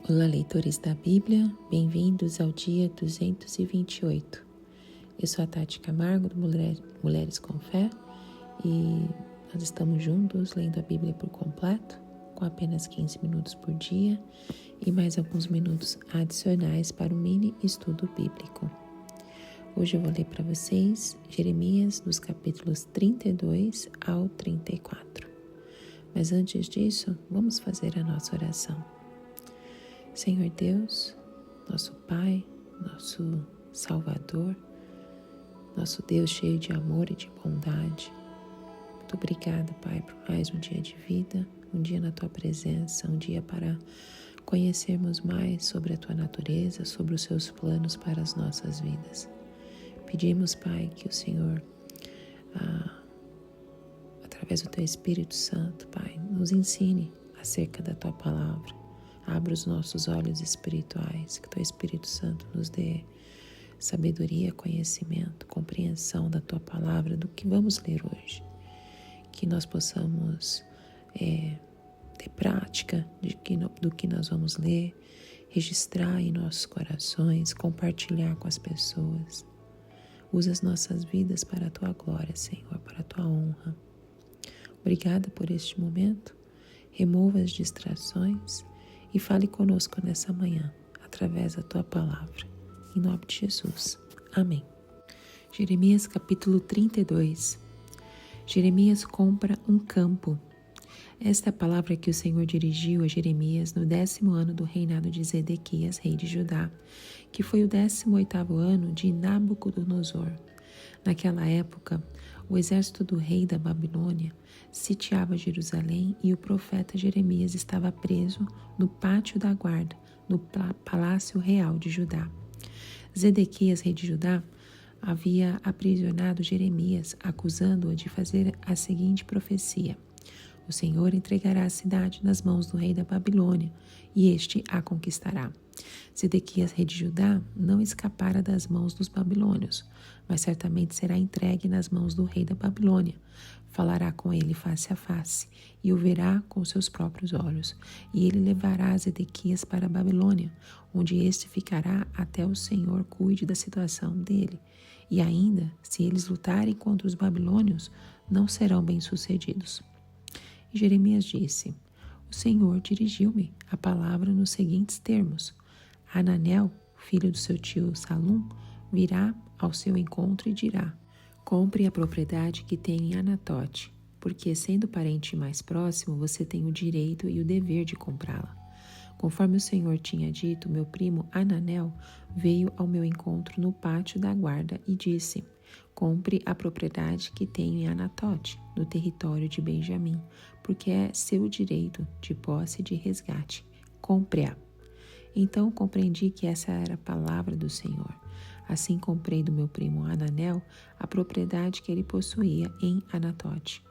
Olá, leitores da Bíblia, bem-vindos ao dia 228. Eu sou a Tati Camargo, do Mulheres com Fé, e nós estamos juntos lendo a Bíblia por completo, com apenas 15 minutos por dia e mais alguns minutos adicionais para o mini estudo bíblico. Hoje eu vou ler para vocês Jeremias, dos capítulos 32 ao 34. Mas antes disso, vamos fazer a nossa oração. Senhor Deus, nosso Pai, nosso Salvador, nosso Deus cheio de amor e de bondade, muito obrigada, Pai, por mais um dia de vida, um dia na Tua presença, um dia para conhecermos mais sobre a Tua natureza, sobre os Seus planos para as nossas vidas. Pedimos, Pai, que o Senhor, através do Teu Espírito Santo, Pai, nos ensine acerca da Tua palavra. Abra os nossos olhos espirituais, que Teu Espírito Santo nos dê sabedoria, conhecimento, compreensão da Tua palavra, do que vamos ler hoje. Que nós possamos ter prática do que nós vamos ler, registrar em nossos corações, compartilhar com as pessoas. Usa as nossas vidas para a Tua glória, Senhor, para a Tua honra. Obrigada por este momento. Remova as distrações e fale conosco nessa manhã, através da Tua palavra. Em nome de Jesus. Amém. Jeremias capítulo 32. Jeremias compra um campo. Esta é a palavra que o Senhor dirigiu a Jeremias no 10º ano do reinado de Zedequias, rei de Judá, que foi o 18º ano de Nabucodonosor. Naquela época, o exército do rei da Babilônia sitiava Jerusalém e o profeta Jeremias estava preso no pátio da guarda, no palácio real de Judá. Zedequias, rei de Judá, havia aprisionado Jeremias, acusando-o de fazer a seguinte profecia: o Senhor entregará a cidade nas mãos do rei da Babilônia, e este a conquistará. Zedequias, rei de Judá, não escapara das mãos dos babilônios, mas certamente será entregue nas mãos do rei da Babilônia. Falará com ele face a face, e o verá com seus próprios olhos, e ele levará Zedequias para a Babilônia, onde este ficará até o Senhor cuide da situação dele. E ainda, se eles lutarem contra os babilônios, não serão bem-sucedidos. E Jeremias disse: o Senhor dirigiu-me a palavra nos seguintes termos: Hananel, filho do seu tio Salum, virá ao seu encontro e dirá: compre a propriedade que tem em Anatote, porque sendo parente mais próximo, você tem o direito e o dever de comprá-la. Conforme o Senhor tinha dito, meu primo Hananel veio ao meu encontro no pátio da guarda e disse: compre a propriedade que tem em Anatote, no território de Benjamim, porque é seu direito de posse e de resgate. Compre-a. Então compreendi que essa era a palavra do Senhor. Assim comprei do meu primo Hananel a propriedade que ele possuía em Anatote.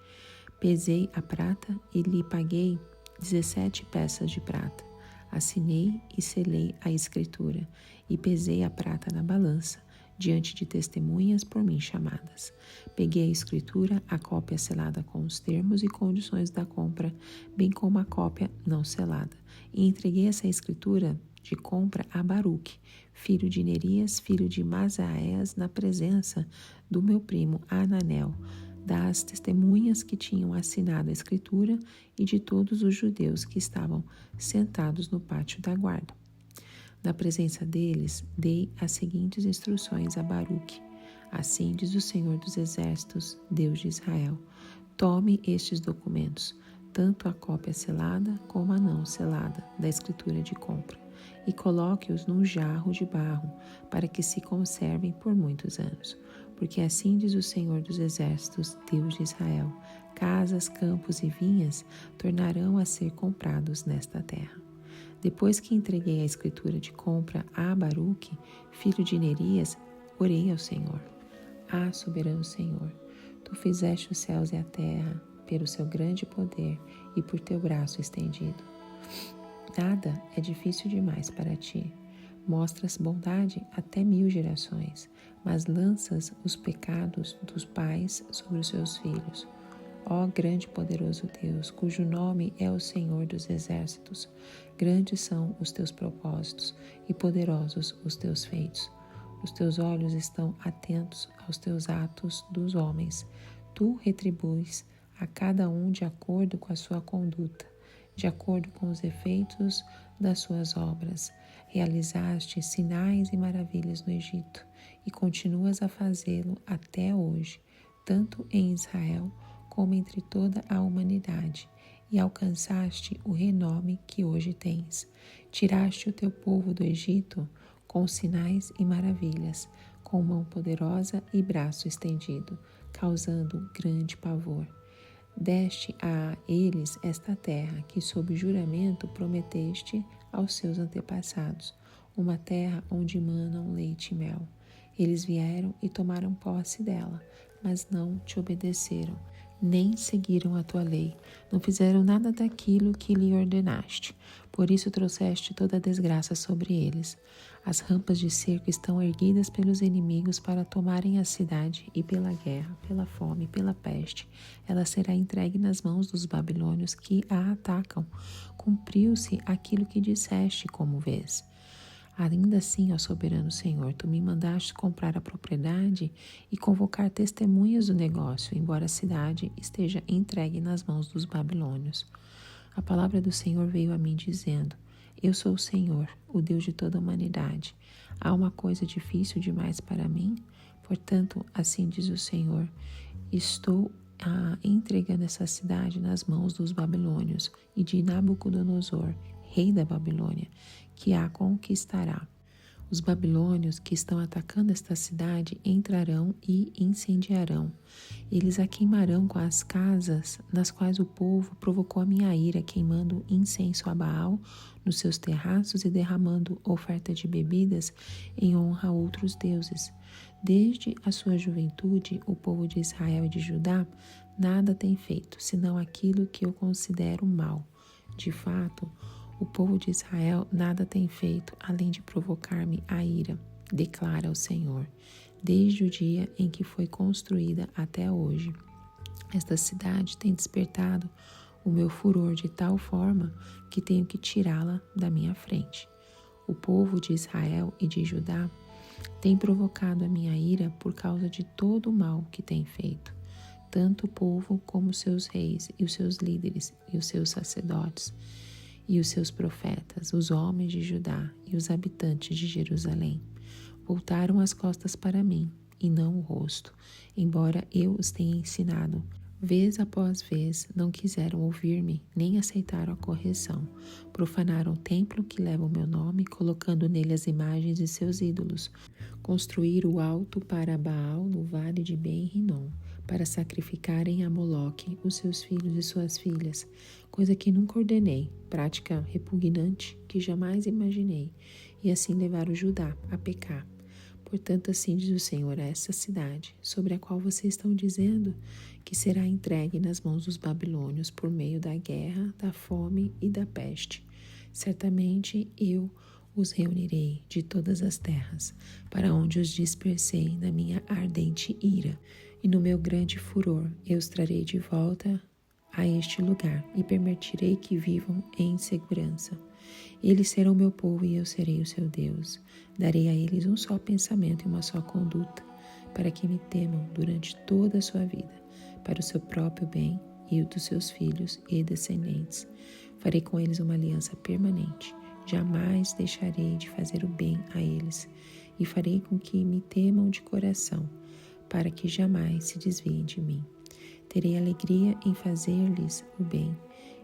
Pesei a prata e lhe paguei 17 peças de prata. Assinei e selei a escritura e pesei a prata na balança, diante de testemunhas por mim chamadas. Peguei a escritura, a cópia selada com os termos e condições da compra, bem como a cópia não selada, e entreguei essa escritura de compra a Baruque, filho de Nerias, filho de Masaéas, na presença do meu primo Hananel, das testemunhas que tinham assinado a escritura e de todos os judeus que estavam sentados no pátio da guarda. Na presença deles, dei as seguintes instruções a Baruque: assim diz o Senhor dos Exércitos, Deus de Israel: tome estes documentos, tanto a cópia selada como a não selada da escritura de compra, e coloque-os num jarro de barro, para que se conservem por muitos anos. Porque assim diz o Senhor dos Exércitos, Deus de Israel: casas, campos e vinhas tornarão a ser comprados nesta terra. Depois que entreguei a escritura de compra a Baruque, filho de Nerias, orei ao Senhor: ah, soberano Senhor, tu fizeste os céus e a terra pelo seu grande poder e por teu braço estendido. Nada é difícil demais para ti. Mostras bondade até 1000 gerações, mas lanças os pecados dos pais sobre os seus filhos. ó grande e poderoso Deus, cujo nome é o Senhor dos Exércitos. Grandes são os teus propósitos e poderosos os teus feitos. Os teus olhos estão atentos aos teus atos dos homens. Tu retribuis a cada um de acordo com a sua conduta, de acordo com os efeitos das suas obras. Realizaste sinais e maravilhas no Egito e continuas a fazê-lo até hoje, tanto em Israel como entre toda a humanidade, e alcançaste o renome que hoje tens. Tiraste o teu povo do Egito com sinais e maravilhas, com mão poderosa e braço estendido, causando grande pavor. Deste a eles esta terra que sob juramento prometeste aos seus antepassados, uma terra onde manam leite e mel. Eles vieram e tomaram posse dela, mas não te obedeceram, nem seguiram a tua lei, não fizeram nada daquilo que lhe ordenaste. Por isso trouxeste toda a desgraça sobre eles. As rampas de cerco estão erguidas pelos inimigos para tomarem a cidade, e pela guerra, pela fome, pela peste, ela será entregue nas mãos dos babilônios que a atacam. Cumpriu-se aquilo que disseste, como vês. Ainda assim, ó soberano Senhor, tu me mandaste comprar a propriedade e convocar testemunhas do negócio, embora a cidade esteja entregue nas mãos dos babilônios. A palavra do Senhor veio a mim dizendo: Eu sou o Senhor, o Deus de toda a humanidade. Há uma coisa difícil demais para mim? Portanto, assim diz o Senhor, estou entregando essa cidade nas mãos dos babilônios e de Nabucodonosor, rei da Babilônia, que a conquistará. Os babilônios que estão atacando esta cidade entrarão e incendiarão. Eles a queimarão com as casas nas quais o povo provocou a minha ira, queimando incenso a Baal nos seus terraços e derramando oferta de bebidas em honra a outros deuses. Desde a sua juventude, o povo de Israel e de Judá nada tem feito, senão aquilo que eu considero mal. De fato, o povo de Israel nada tem feito, além de provocar-me a ira, declara o Senhor, desde o dia em que foi construída até hoje. Esta cidade tem despertado o meu furor de tal forma que tenho que tirá-la da minha frente. O povo de Israel e de Judá tem provocado a minha ira por causa de todo o mal que tem feito, tanto o povo como os seus reis e os seus líderes e os seus sacerdotes e os seus profetas, os homens de Judá e os habitantes de Jerusalém. Voltaram as costas para mim e não o rosto, embora eu os tenha ensinado. Vez após vez não quiseram ouvir-me, nem aceitaram a correção. Profanaram o templo que leva o meu nome, colocando nele as imagens de seus ídolos. Construíram o alto para Baal no vale de Ben-Rinom, para sacrificarem a Moloque os seus filhos e suas filhas, coisa que nunca ordenei, prática repugnante que jamais imaginei, e assim levaram Judá a pecar. Portanto, assim diz o Senhor a essa cidade, sobre a qual vocês estão dizendo que será entregue nas mãos dos babilônios por meio da guerra, da fome e da peste. Certamente eu os reunirei de todas as terras, para onde os dispersei na minha ardente ira, e no meu grande furor eu os trarei de volta a este lugar e permitirei que vivam em segurança. Eles serão meu povo e eu serei o seu Deus. Darei a eles um só pensamento e uma só conduta, para que me temam durante toda a sua vida, para o seu próprio bem e o dos seus filhos e descendentes. Farei com eles uma aliança permanente. Jamais deixarei de fazer o bem a eles, e farei com que me temam de coração, para que jamais se desviem de mim. Terei alegria em fazer-lhes o bem,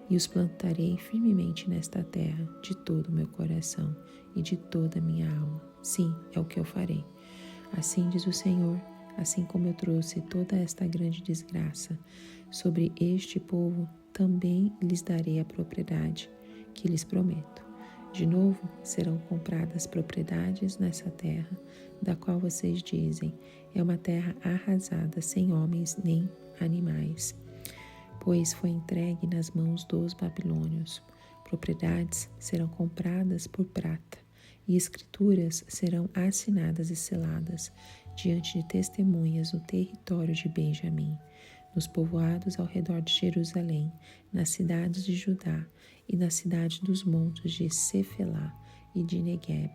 e os plantarei firmemente nesta terra de todo o meu coração e de toda a minha alma. Sim, é o que eu farei. Assim diz o Senhor, assim como eu trouxe toda esta grande desgraça sobre este povo, também lhes darei a propriedade que lhes prometo. De novo serão compradas propriedades nessa terra, da qual vocês dizem, é uma terra arrasada, sem homens nem animais, pois foi entregue nas mãos dos babilônios. Propriedades serão compradas por prata, e escrituras serão assinadas e seladas diante de testemunhas no território de Benjamim. nos povoados ao redor de Jerusalém, nas cidades de Judá e na cidade dos montes de Cefelá e de Negueb,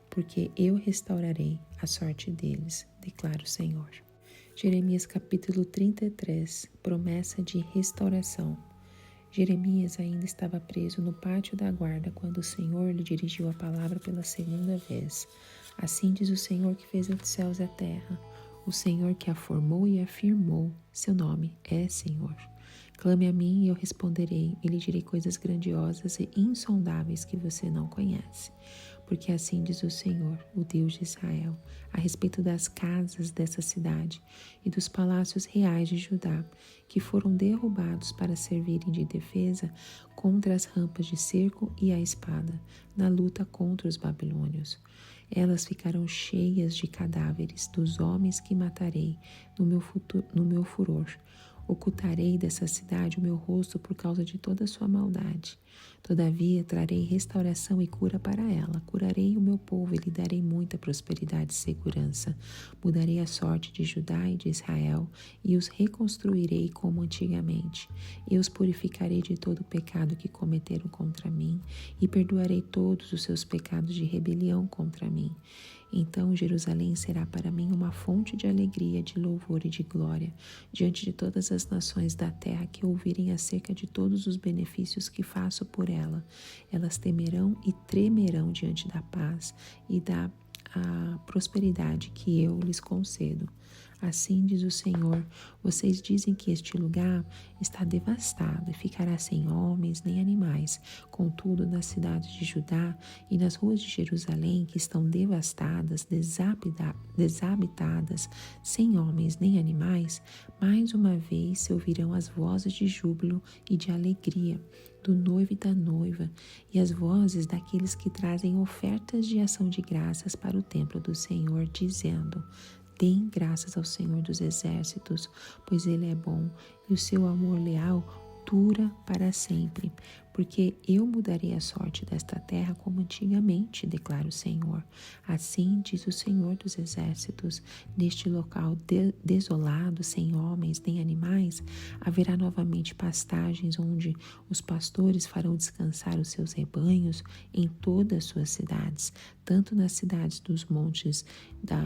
porque eu restaurarei a sorte deles, declara o Senhor. Jeremias capítulo 33, promessa de restauração. Jeremias ainda estava preso no pátio da guarda quando o Senhor lhe dirigiu a palavra pela segunda vez. Assim diz o Senhor que fez os céus e a terra, o Senhor que a formou e afirmou, seu nome é Senhor. Clame a mim e eu responderei, e lhe direi coisas grandiosas e insondáveis que você não conhece. Porque assim diz o Senhor, o Deus de Israel, a respeito das casas dessa cidade e dos palácios reais de Judá, que foram derrubados para servirem de defesa contra as rampas de cerco e a espada, na luta contra os babilônios. Elas ficarão cheias de cadáveres dos homens que matarei no meu furor. Ocultarei dessa cidade o meu rosto por causa de toda a sua maldade. Todavia, trarei restauração e cura para ela. Curarei o meu povo e lhe darei muita prosperidade e segurança. Mudarei a sorte de Judá e de Israel e os reconstruirei como antigamente. Eu os purificarei de todo o pecado que cometeram contra mim e perdoarei todos os seus pecados de rebelião contra mim. Então Jerusalém será para mim uma fonte de alegria, de louvor e de glória, diante de todas as nações da terra que ouvirem acerca de todos os benefícios que faço por ela. Elas temerão e tremerão diante da paz e da prosperidade que eu lhes concedo. Assim diz o Senhor, vocês dizem que este lugar está devastado e ficará sem homens nem animais. Contudo, nas cidades de Judá e nas ruas de Jerusalém, que estão devastadas, desabitadas, sem homens nem animais, mais uma vez se ouvirão as vozes de júbilo e de alegria do noivo e da noiva, e as vozes daqueles que trazem ofertas de ação de graças para o templo do Senhor, dizendo: deem graças ao Senhor dos Exércitos, pois Ele é bom e o seu amor leal dura para sempre. Porque eu mudarei a sorte desta terra como antigamente, declara o Senhor. Assim diz o Senhor dos Exércitos, neste local desolado, sem homens nem animais, haverá novamente pastagens onde os pastores farão descansar os seus rebanhos em todas as suas cidades, tanto nas cidades dos montes da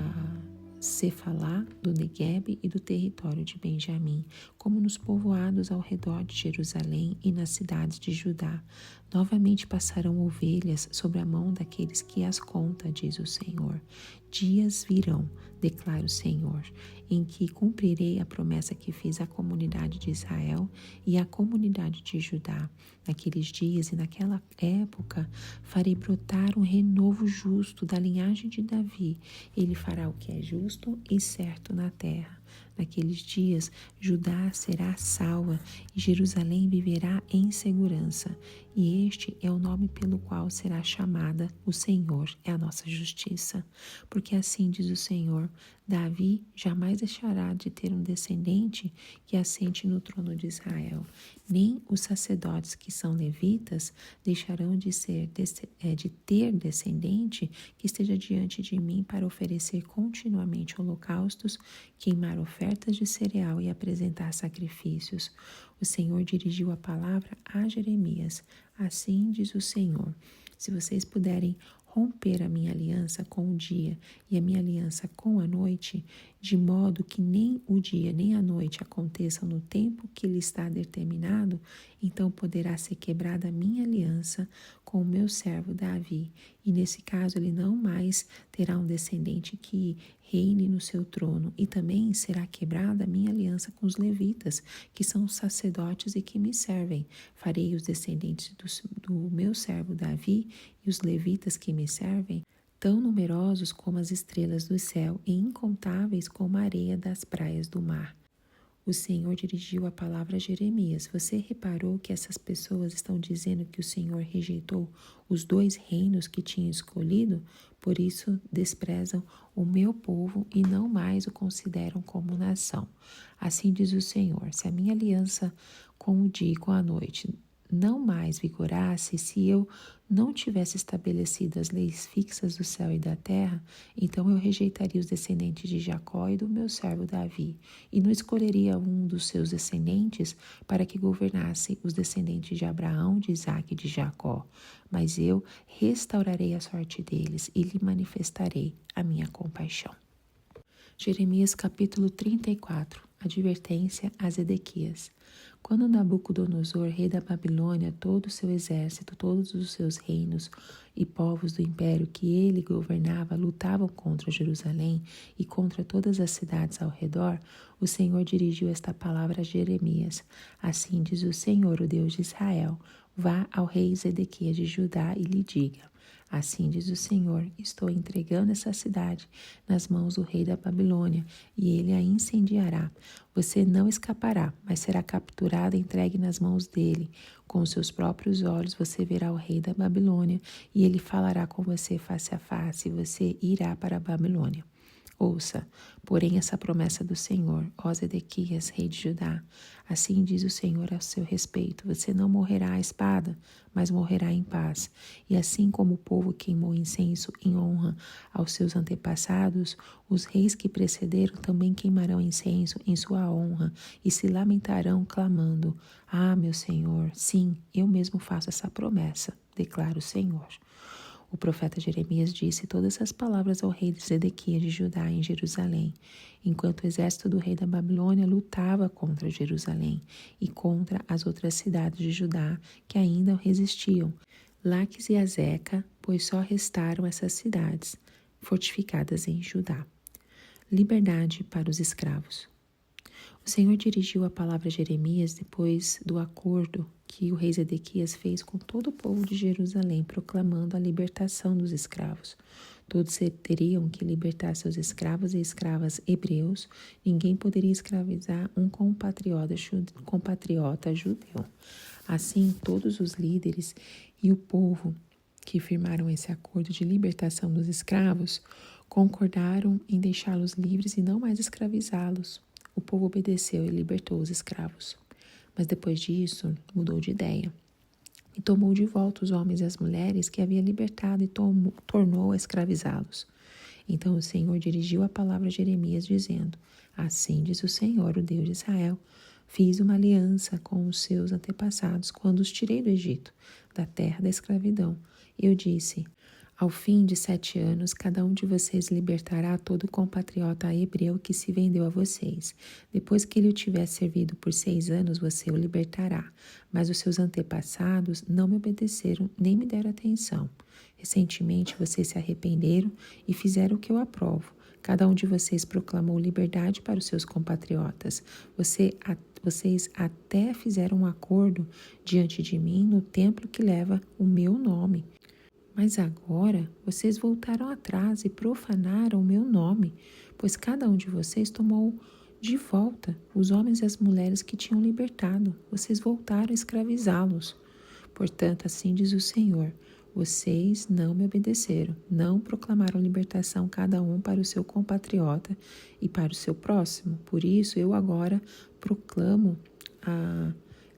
Cefalá, do Negueb e do território de Benjamim, como nos povoados ao redor de Jerusalém e nas cidades de Judá. Novamente passarão ovelhas sobre a mão daqueles que as conta, diz o Senhor. Dias virão, declara o Senhor, em que cumprirei a promessa que fiz à comunidade de Israel e à comunidade de Judá. Naqueles dias e naquela época farei brotar um renovo justo da linhagem de Davi. Ele fará o que é justo e certo na terra. Naqueles dias, Judá será salva e Jerusalém viverá em segurança. E este é o nome pelo qual será chamada o Senhor é a nossa justiça. Porque assim diz o Senhor, Davi jamais deixará de ter um descendente que assente no trono de Israel. Nem os sacerdotes que são levitas deixarão de ter descendente que esteja diante de mim para oferecer continuamente holocaustos, queimar ofertas de cereal e apresentar sacrifícios. O Senhor dirigiu a palavra a Jeremias. Assim diz o Senhor, se vocês puderem romper a minha aliança com o dia e a minha aliança com a noite, de modo que nem o dia nem a noite aconteçam no tempo que lhe está determinado, então poderá ser quebrada a minha aliança com o meu servo Davi, e nesse caso ele não mais terá um descendente que reine no seu trono, e também será quebrada a minha aliança com os levitas, que são os sacerdotes e que me servem. Farei os descendentes do meu servo Davi e os levitas que me servem tão numerosos como as estrelas do céu e incontáveis como a areia das praias do mar. O Senhor dirigiu a palavra a Jeremias. Você reparou que essas pessoas estão dizendo que o Senhor rejeitou os 2 reinos que tinha escolhido? Por isso desprezam o meu povo e não mais o consideram como nação. Assim diz o Senhor, se a minha aliança com o dia e com a noite não mais vigorasse, se eu não tivesse estabelecido as leis fixas do céu e da terra, então eu rejeitaria os descendentes de Jacó e do meu servo Davi, e não escolheria um dos seus descendentes para que governasse os descendentes de Abraão, de Isaque e de Jacó. Mas eu restaurarei a sorte deles e lhe manifestarei a minha compaixão. Jeremias capítulo 34. Advertência a Zedequias. Quando Nabucodonosor, rei da Babilônia, todo o seu exército, todos os seus reinos e povos do império que ele governava lutavam contra Jerusalém e contra todas as cidades ao redor, o Senhor dirigiu esta palavra a Jeremias. Assim diz o Senhor, o Deus de Israel: vá ao rei Zedequias de Judá e lhe diga: assim diz o Senhor, estou entregando essa cidade nas mãos do rei da Babilônia, e ele a incendiará. Você não escapará, mas será capturado e entregue nas mãos dele. Com os seus próprios olhos você verá o rei da Babilônia, e ele falará com você face a face, e você irá para a Babilônia. Ouça, porém, essa promessa do Senhor, ó Zedequias, rei de Judá. Assim diz o Senhor a seu respeito: você não morrerá à espada, mas morrerá em paz. E assim como o povo queimou incenso em honra aos seus antepassados, os reis que precederam também queimarão incenso em sua honra e se lamentarão, clamando: ah, meu Senhor, sim, eu mesmo faço essa promessa, declara o Senhor. O profeta Jeremias disse todas essas palavras ao rei Zedequias de Judá em Jerusalém, enquanto o exército do rei da Babilônia lutava contra Jerusalém e contra as outras cidades de Judá que ainda resistiam, Laques e Azeca, pois só restaram essas cidades fortificadas em Judá. Liberdade para os escravos. O Senhor dirigiu a palavra a Jeremias depois do acordo que o rei Zedequias fez com todo o povo de Jerusalém, proclamando a libertação dos escravos. Todos teriam que libertar seus escravos e escravas hebreus. Ninguém poderia escravizar um compatriota judeu. Assim, todos os líderes e o povo que firmaram esse acordo de libertação dos escravos concordaram em deixá-los livres e não mais escravizá-los. O povo obedeceu e libertou os escravos. Mas depois disso, mudou de ideia e tomou de volta os homens e as mulheres que havia libertado e tornou a escravizá-los. Então o Senhor dirigiu a palavra a Jeremias, dizendo: assim diz o Senhor, o Deus de Israel: fiz uma aliança com os seus antepassados quando os tirei do Egito, da terra da escravidão. Eu disse: ao fim de 7 anos, cada um de vocês libertará todo compatriota hebreu que se vendeu a vocês. Depois que ele o tiver servido por 6 anos, você o libertará. Mas os seus antepassados não me obedeceram nem me deram atenção. Recentemente, vocês se arrependeram e fizeram o que eu aprovo. Cada um de vocês proclamou liberdade para os seus compatriotas. Vocês até fizeram um acordo diante de mim no templo que leva o meu nome. Mas agora vocês voltaram atrás e profanaram o meu nome, pois cada um de vocês tomou de volta os homens e as mulheres que tinham libertado. Vocês voltaram a escravizá-los. Portanto, assim diz o Senhor: vocês não me obedeceram, não proclamaram libertação cada um para o seu compatriota e para o seu próximo. Por isso, eu agora proclamo a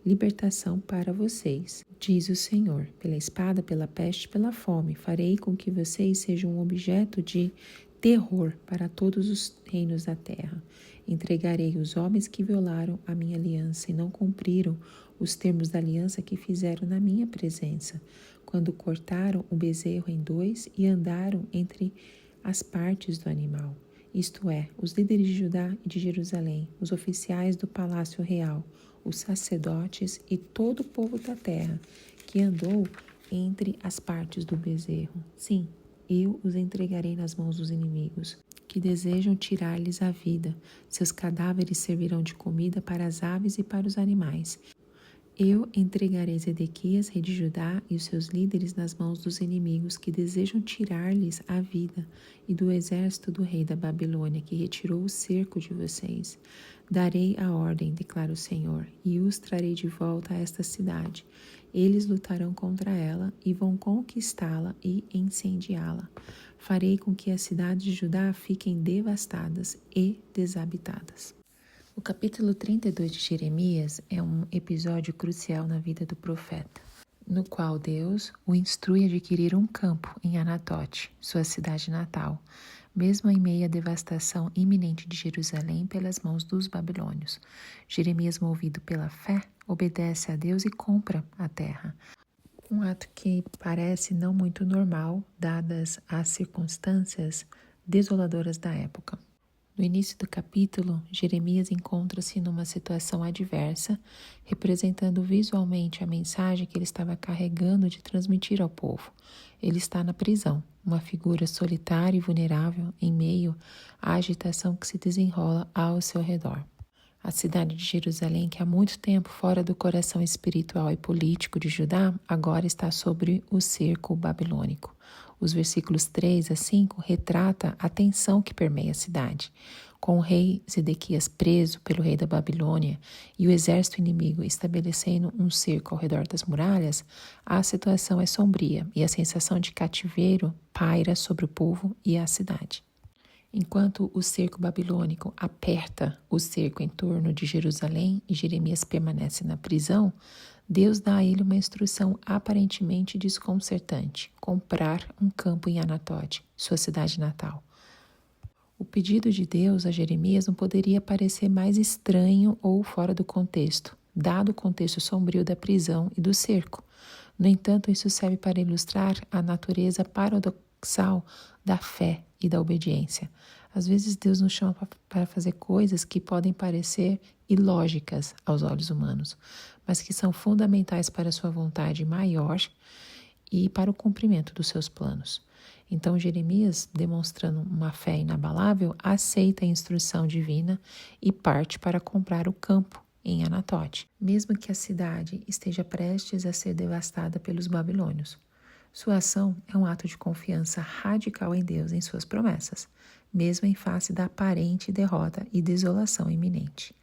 libertação para vocês, diz o Senhor. Pela espada, pela peste, pela fome, farei com que vocês sejam um objeto de terror para todos os reinos da terra. Entregarei os homens que violaram a minha aliança e não cumpriram os termos da aliança que fizeram na minha presença, quando cortaram o bezerro em 2 e andaram entre as partes do animal. Isto é, os líderes de Judá e de Jerusalém, os oficiais do palácio real, os sacerdotes e todo o povo da terra que andou entre as partes do bezerro. Sim, eu os entregarei nas mãos dos inimigos, que desejam tirar-lhes a vida. Seus cadáveres servirão de comida para as aves e para os animais. Eu entregarei Zedequias, rei de Judá, e os seus líderes nas mãos dos inimigos que desejam tirar-lhes a vida, e do exército do rei da Babilônia, que retirou o cerco de vocês. Darei a ordem, declara o Senhor, e os trarei de volta a esta cidade. Eles lutarão contra ela e vão conquistá-la e incendiá-la. Farei com que as cidades de Judá fiquem devastadas e desabitadas. O capítulo 32 de Jeremias é um episódio crucial na vida do profeta, no qual Deus o instrui a adquirir um campo em Anatote, sua cidade natal, mesmo em meio à devastação iminente de Jerusalém pelas mãos dos babilônios. Jeremias, movido pela fé, obedece a Deus e compra a terra. Um ato que parece não muito normal, dadas as circunstâncias desoladoras da época. No início do capítulo, Jeremias encontra-se numa situação adversa, representando visualmente a mensagem que ele estava carregando de transmitir ao povo. Ele está na prisão, uma figura solitária e vulnerável em meio à agitação que se desenrola ao seu redor. A cidade de Jerusalém, que há muito tempo fora do coração espiritual e político de Judá, agora está sob o cerco babilônico. Os versículos 3 a 5 retrata a tensão que permeia a cidade. Com o rei Zedequias preso pelo rei da Babilônia e o exército inimigo estabelecendo um cerco ao redor das muralhas, a situação é sombria e a sensação de cativeiro paira sobre o povo e a cidade. Enquanto o cerco babilônico aperta o cerco em torno de Jerusalém e Jeremias permanece na prisão, Deus dá a ele uma instrução aparentemente desconcertante: comprar um campo em Anatote, sua cidade natal. O pedido de Deus a Jeremias não poderia parecer mais estranho ou fora do contexto, dado o contexto sombrio da prisão e do cerco. No entanto, isso serve para ilustrar a natureza paradoxal da fé e da obediência. Às vezes Deus nos chama para fazer coisas que podem parecer ilógicas aos olhos humanos, mas que são fundamentais para a sua vontade maior e para o cumprimento dos seus planos. Então Jeremias, demonstrando uma fé inabalável, aceita a instrução divina e parte para comprar o campo em Anatote, mesmo que a cidade esteja prestes a ser devastada pelos babilônios. Sua ação é um ato de confiança radical em Deus e em suas promessas, mesmo em face da aparente derrota e desolação iminente.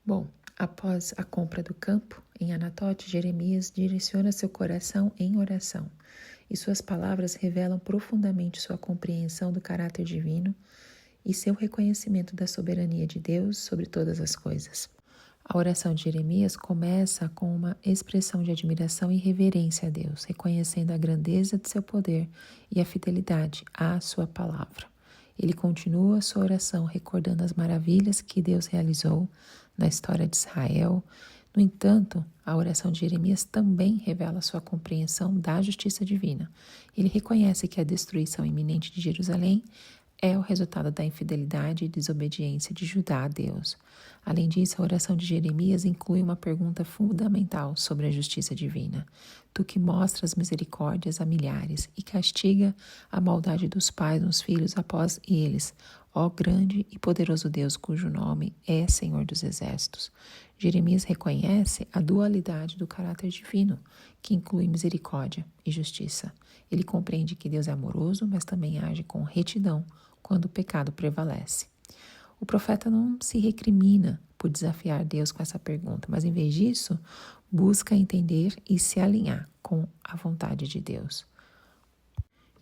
Bom, após a compra do campo em Anatote, Jeremias direciona seu coração em oração, e suas palavras revelam profundamente sua compreensão do caráter divino e seu reconhecimento da soberania de Deus sobre todas as coisas. A oração de Jeremias começa com uma expressão de admiração e reverência a Deus, reconhecendo a grandeza de seu poder e a fidelidade à sua palavra. Ele continua sua oração recordando as maravilhas que Deus realizou na história de Israel. No entanto, a oração de Jeremias também revela sua compreensão da justiça divina. Ele reconhece que a destruição iminente de Jerusalém é o resultado da infidelidade e desobediência de Judá a Deus. Além disso, a oração de Jeremias inclui uma pergunta fundamental sobre a justiça divina. Tu que mostras misericórdias a milhares e castiga a maldade dos pais nos filhos após eles, ó grande e poderoso Deus cujo nome é Senhor dos Exércitos. Jeremias reconhece a dualidade do caráter divino, que inclui misericórdia e justiça. Ele compreende que Deus é amoroso, mas também age com retidão quando o pecado prevalece. O profeta não se recrimina por desafiar Deus com essa pergunta, mas em vez disso, busca entender e se alinhar com a vontade de Deus.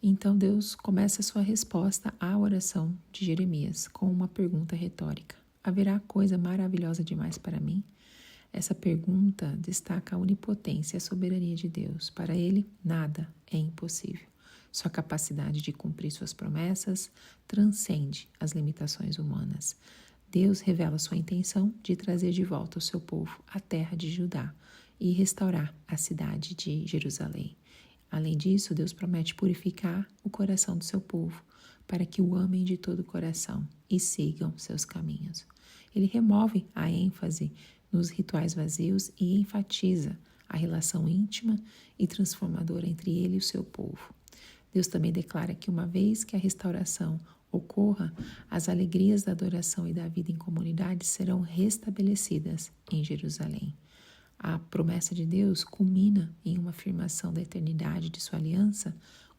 Então Deus começa a sua resposta à oração de Jeremias com uma pergunta retórica: haverá coisa maravilhosa demais para mim? Essa pergunta destaca a onipotência e a soberania de Deus. Para ele, nada é impossível. Sua capacidade de cumprir suas promessas transcende as limitações humanas. Deus revela sua intenção de trazer de volta o seu povo à terra de Judá e restaurar a cidade de Jerusalém. Além disso, Deus promete purificar o coração do seu povo para que o amem de todo o coração e sigam seus caminhos. Ele remove a ênfase nos rituais vazios e enfatiza a relação íntima e transformadora entre ele e o seu povo. Deus também declara que uma vez que a restauração ocorra, as alegrias da adoração e da vida em comunidade serão restabelecidas em Jerusalém. A promessa de Deus culmina em uma afirmação da eternidade de sua aliança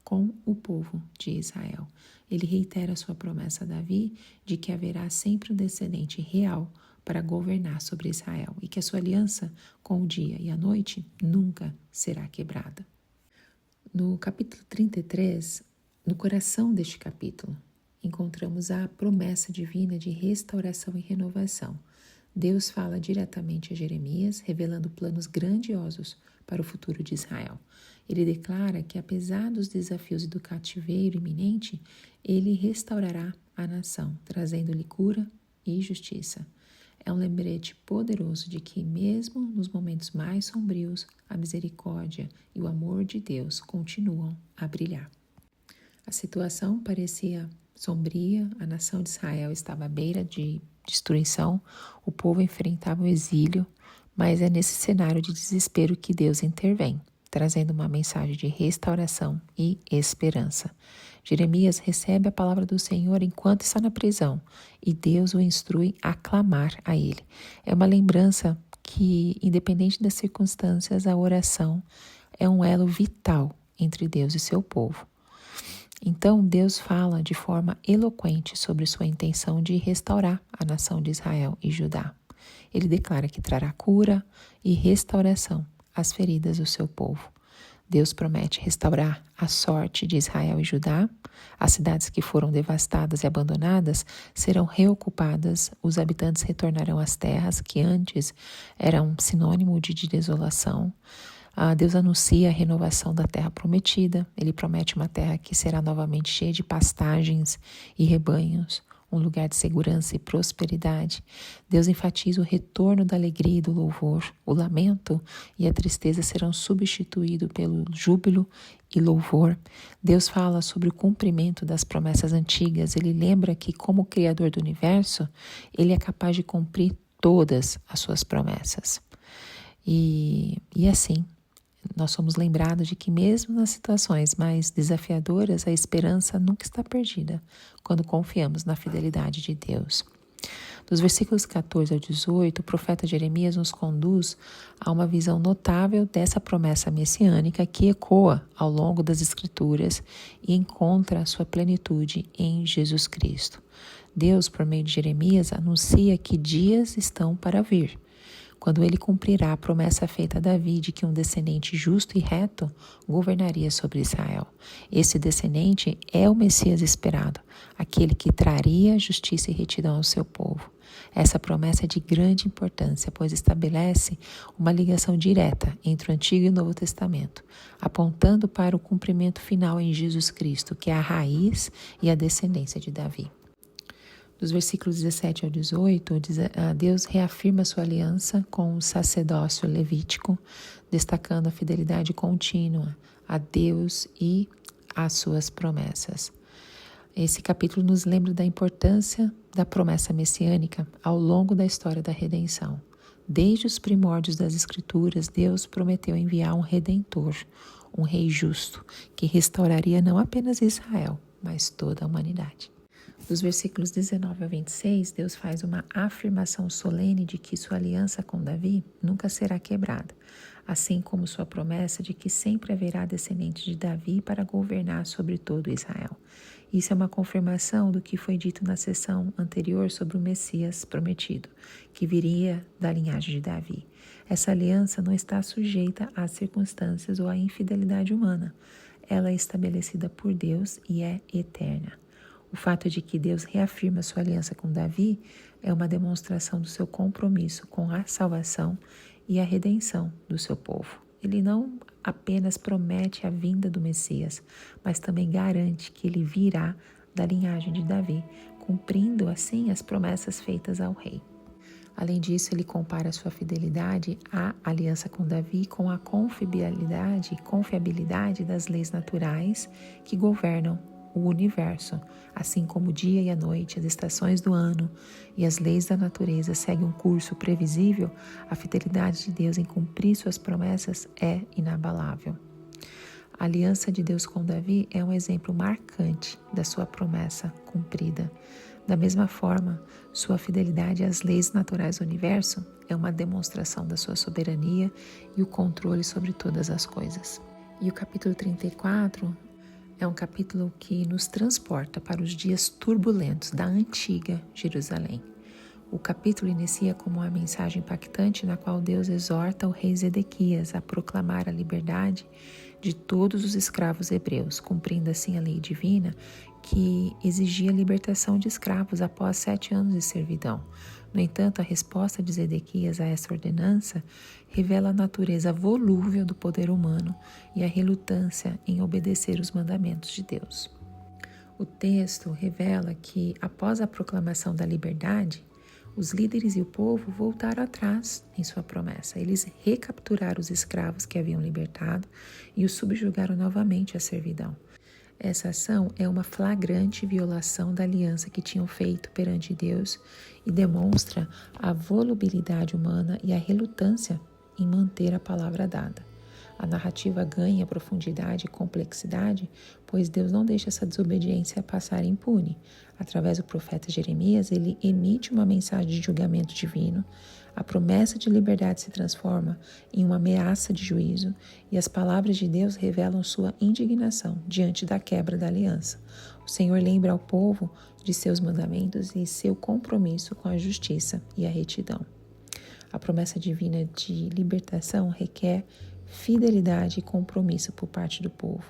com o povo de Israel. Ele reitera sua promessa a Davi de que haverá sempre um descendente real para governar sobre Israel e que a sua aliança com o dia e a noite nunca será quebrada. No capítulo 33, no coração deste capítulo, encontramos a promessa divina de restauração e renovação. Deus fala diretamente a Jeremias, revelando planos grandiosos para o futuro de Israel. Ele declara que, apesar dos desafios e do cativeiro iminente, ele restaurará a nação, trazendo-lhe cura e justiça. É um lembrete poderoso de que, mesmo nos momentos mais sombrios, a misericórdia e o amor de Deus continuam a brilhar. A situação parecia sombria, a nação de Israel estava à beira de destruição, o povo enfrentava o exílio, mas é nesse cenário de desespero que Deus intervém, trazendo uma mensagem de restauração e esperança. Jeremias recebe a palavra do Senhor enquanto está na prisão e Deus o instrui a clamar a Ele. É uma lembrança que, independente das circunstâncias, a oração é um elo vital entre Deus e seu povo. Então, Deus fala de forma eloquente sobre sua intenção de restaurar a nação de Israel e Judá. Ele declara que trará cura e restauração às feridas do seu povo. Deus promete restaurar a sorte de Israel e Judá. As cidades que foram devastadas e abandonadas serão reocupadas. Os habitantes retornarão às terras que antes eram sinônimo de desolação. Deus anuncia a renovação da terra prometida. Ele promete uma terra que será novamente cheia de pastagens e rebanhos, um lugar de segurança e prosperidade. Deus enfatiza o retorno da alegria e do louvor. O lamento e a tristeza serão substituídos pelo júbilo e louvor. Deus fala sobre o cumprimento das promessas antigas. Ele lembra que, como Criador do universo, Ele é capaz de cumprir todas as suas promessas. E assim, nós somos lembrados de que mesmo nas situações mais desafiadoras, a esperança nunca está perdida quando confiamos na fidelidade de Deus. Dos versículos 14 ao 18, o profeta Jeremias nos conduz a uma visão notável dessa promessa messiânica que ecoa ao longo das Escrituras e encontra a sua plenitude em Jesus Cristo. Deus, por meio de Jeremias, anuncia que dias estão para vir, quando ele cumprirá a promessa feita a Davi de que um descendente justo e reto governaria sobre Israel. Esse descendente é o Messias esperado, aquele que traria justiça e retidão ao seu povo. Essa promessa é de grande importância, pois estabelece uma ligação direta entre o Antigo e o Novo Testamento, apontando para o cumprimento final em Jesus Cristo, que é a raiz e a descendência de Davi. Dos versículos 17 ao 18, Deus reafirma sua aliança com o sacerdócio levítico, destacando a fidelidade contínua a Deus e às suas promessas. Esse capítulo nos lembra da importância da promessa messiânica ao longo da história da redenção. Desde os primórdios das Escrituras, Deus prometeu enviar um Redentor, um Rei justo, que restauraria não apenas Israel, mas toda a humanidade. Dos versículos 19 a 26, Deus faz uma afirmação solene de que sua aliança com Davi nunca será quebrada, assim como sua promessa de que sempre haverá descendente de Davi para governar sobre todo Israel. Isso é uma confirmação do que foi dito na sessão anterior sobre o Messias prometido, que viria da linhagem de Davi. Essa aliança não está sujeita às circunstâncias ou à infidelidade humana. Ela é estabelecida por Deus e é eterna. O fato de que Deus reafirma sua aliança com Davi é uma demonstração do seu compromisso com a salvação e a redenção do seu povo. Ele não apenas promete a vinda do Messias, mas também garante que ele virá da linhagem de Davi, cumprindo assim as promessas feitas ao rei. Além disso, ele compara sua fidelidade à aliança com Davi com a confiabilidade das leis naturais que governam o universo, assim como o dia e a noite, as estações do ano e as leis da natureza seguem um curso previsível, a fidelidade de Deus em cumprir suas promessas é inabalável. A aliança de Deus com Davi é um exemplo marcante da sua promessa cumprida. Da mesma forma, sua fidelidade às leis naturais do universo é uma demonstração da sua soberania e o controle sobre todas as coisas. E o capítulo 34 é um capítulo que nos transporta para os dias turbulentos da antiga Jerusalém. O capítulo inicia com uma mensagem impactante na qual Deus exorta o rei Zedequias a proclamar a liberdade de todos os escravos hebreus, cumprindo assim a lei divina que exigia a libertação de escravos após 7 anos de servidão. No entanto, a resposta de Zedequias a essa ordenança revela a natureza volúvel do poder humano e a relutância em obedecer os mandamentos de Deus. O texto revela que, após a proclamação da liberdade, os líderes e o povo voltaram atrás em sua promessa. Eles recapturaram os escravos que haviam libertado e os subjugaram novamente à servidão. Essa ação é uma flagrante violação da aliança que tinham feito perante Deus e demonstra a volubilidade humana e a relutância em manter a palavra dada. A narrativa ganha profundidade e complexidade, pois Deus não deixa essa desobediência passar impune. Através do profeta Jeremias, ele emite uma mensagem de julgamento divino, a promessa de liberdade se transforma em uma ameaça de juízo e as palavras de Deus revelam sua indignação diante da quebra da aliança. O Senhor lembra ao povo de seus mandamentos e seu compromisso com a justiça e a retidão. A promessa divina de libertação requer fidelidade e compromisso por parte do povo.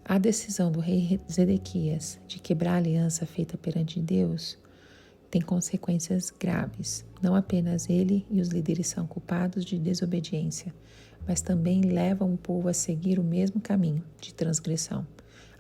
A decisão do rei Zedequias de quebrar a aliança feita perante Deus tem consequências graves. Não apenas ele e os líderes são culpados de desobediência, mas também levam o povo a seguir o mesmo caminho de transgressão.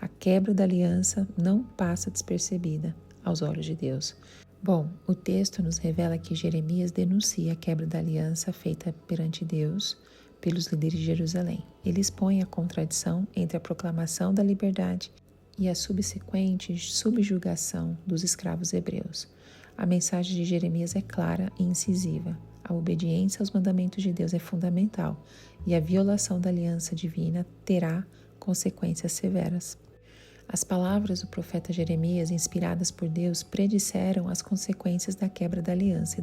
A quebra da aliança não passa despercebida aos olhos de Deus. Bom, o texto nos revela que Jeremias denuncia a quebra da aliança feita perante Deus pelos líderes de Jerusalém. Ele expõe a contradição entre a proclamação da liberdade e a subsequente subjugação dos escravos hebreus. A mensagem de Jeremias é clara e incisiva. A obediência aos mandamentos de Deus é fundamental e a violação da aliança divina terá consequências severas. As palavras do profeta Jeremias, inspiradas por Deus, predisseram as consequências da quebra da aliança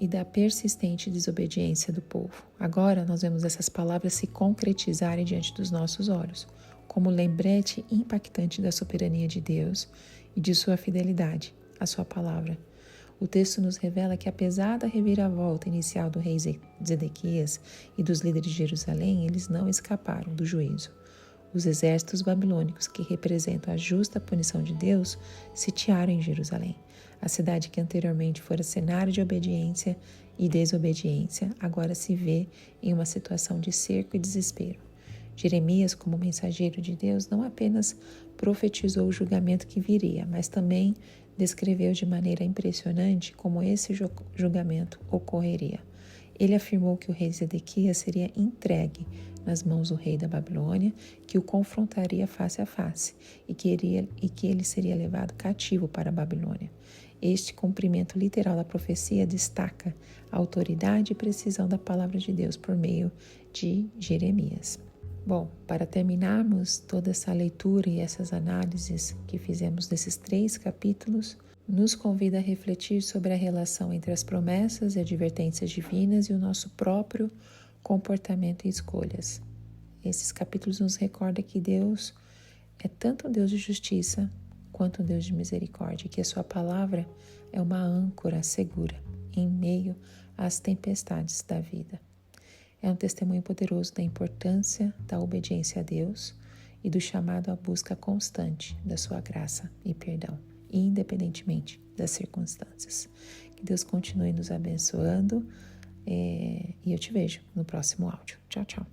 e da persistente desobediência do povo. Agora nós vemos essas palavras se concretizarem diante dos nossos olhos, como lembrete impactante da soberania de Deus e de sua fidelidade à sua palavra. O texto nos revela que, apesar da reviravolta inicial do rei Zedequias e dos líderes de Jerusalém, eles não escaparam do juízo. Os exércitos babilônicos, que representam a justa punição de Deus, sitiaram em Jerusalém. A cidade que anteriormente fora cenário de obediência e desobediência, agora se vê em uma situação de cerco e desespero. Jeremias, como mensageiro de Deus, não apenas profetizou o julgamento que viria, mas também descreveu de maneira impressionante como esse julgamento ocorreria. Ele afirmou que o rei Zedequias seria entregue nas mãos do rei da Babilônia, que o confrontaria face a face e que ele seria levado cativo para a Babilônia. Este cumprimento literal da profecia destaca a autoridade e precisão da palavra de Deus por meio de Jeremias. Bom, para terminarmos toda essa leitura e essas análises que fizemos desses 3 capítulos, nos convida a refletir sobre a relação entre as promessas e advertências divinas e o nosso próprio comportamento e escolhas. Esses capítulos nos recordam que Deus é tanto um Deus de justiça quanto um Deus de misericórdia, que a sua palavra é uma âncora segura em meio às tempestades da vida. É um testemunho poderoso da importância da obediência a Deus e do chamado à busca constante da sua graça e perdão, independentemente das circunstâncias. Que Deus continue nos abençoando e eu te vejo no próximo áudio. Tchau, tchau.